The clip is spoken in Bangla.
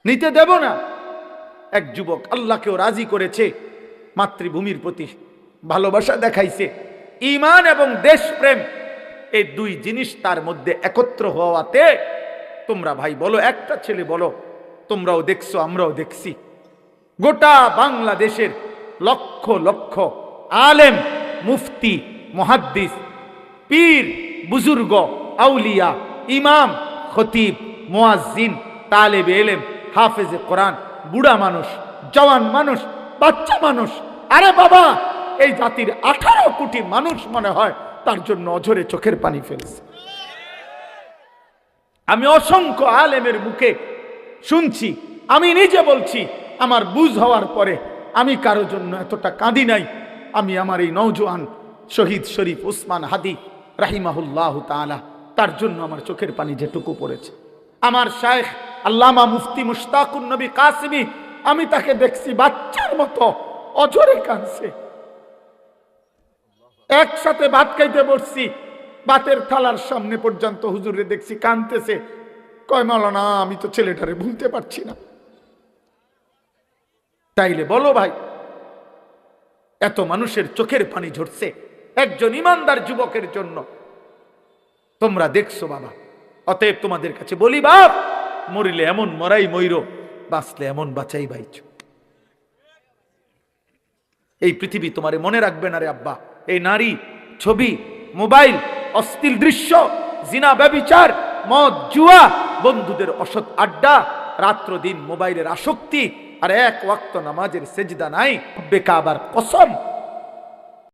নিতে দেব না। এক যুবক আল্লাহকেও রাজি করেছে, মাতৃভূমির প্রতি ভালোবাসা দেখাইছে, ঈমান এবং দেশপ্রেম, এই দুই জিনিস তার মধ্যে একত্র হওয়াতে, তোমরা ভাই বলো, একটা ছেলে বলো, তোমরাও দেখছো আমরাও দেখছি, গোটা বাংলাদেশের লক্ষ লক্ষ আলেম, মুফতি, মুহাদ্দিস, পীর, বুজুর্গ, আউলিয়া, ইমাম, খতিব, মুয়াজ্জিন, তালেবে ইলম, হাফেজে কোরআন, বুড়া মানুষ, জওয়ান মানুষ, বাচ্চা মানুষ, আরে বাবা, এই জাতির 18 কোটি মানুষ মনে হয় তার জন্য অঝরে চোখের পানি ফেলছে। আমি অসংখ্য আলেমের মুখে শুনছি, আমি নিজে বলছি, আমার বুঝ হওয়ার পরে আমি কারো জন্য এতটা কাঁদি নাই। আমি আমার এই নওজোয়ান শহীদ শরীফ উসমান হাদি রাহিমাহুল্লাহ তাআলা, তার জন্য আমার চোখের পানি যেটুকু পড়েছে। আমার শায়েখ আল্লামা মুফতি মুশতাকুন নবী কাসিমি, আমি তাকে দেখছি বাচ্চার মতো অঝরে কাঁদছে। একসাথে ভাত খাইতে বসছি, ভাতের থালার সামনে পর্যন্ত হুজুরে দেখছি কাঁদতেছে। কয় মাওলানা, আমি তো ছেলেটারে ভুলতে পারছি না। তাইলে বলো ভাই, এত মানুষের চোখের পানি ঝরছে একজন ইমানদার যুবকের জন্য, তোমরা দেখছো বাবা। অতএব তোমাদের কাছে বলি, বাপ, মরিলে এমন মরাই মইরো, বাঁচলে এমন বাঁচাই বাইছ। এই পৃথিবী তোমারে মনে রাখবে না রে আব্বা। এই নারী, ছবি, মোবাইল, অশ্লীল দৃশ্য, জিনা, ব্যভিচার, মদ, জুয়া, বন্ধুদের অসৎ আড্ডা, রাত্র দিন মোবাইলের আসক্তি, আর এক ওয়াক্ত নামাজের সেজদা নাই। বেকাবার কসম,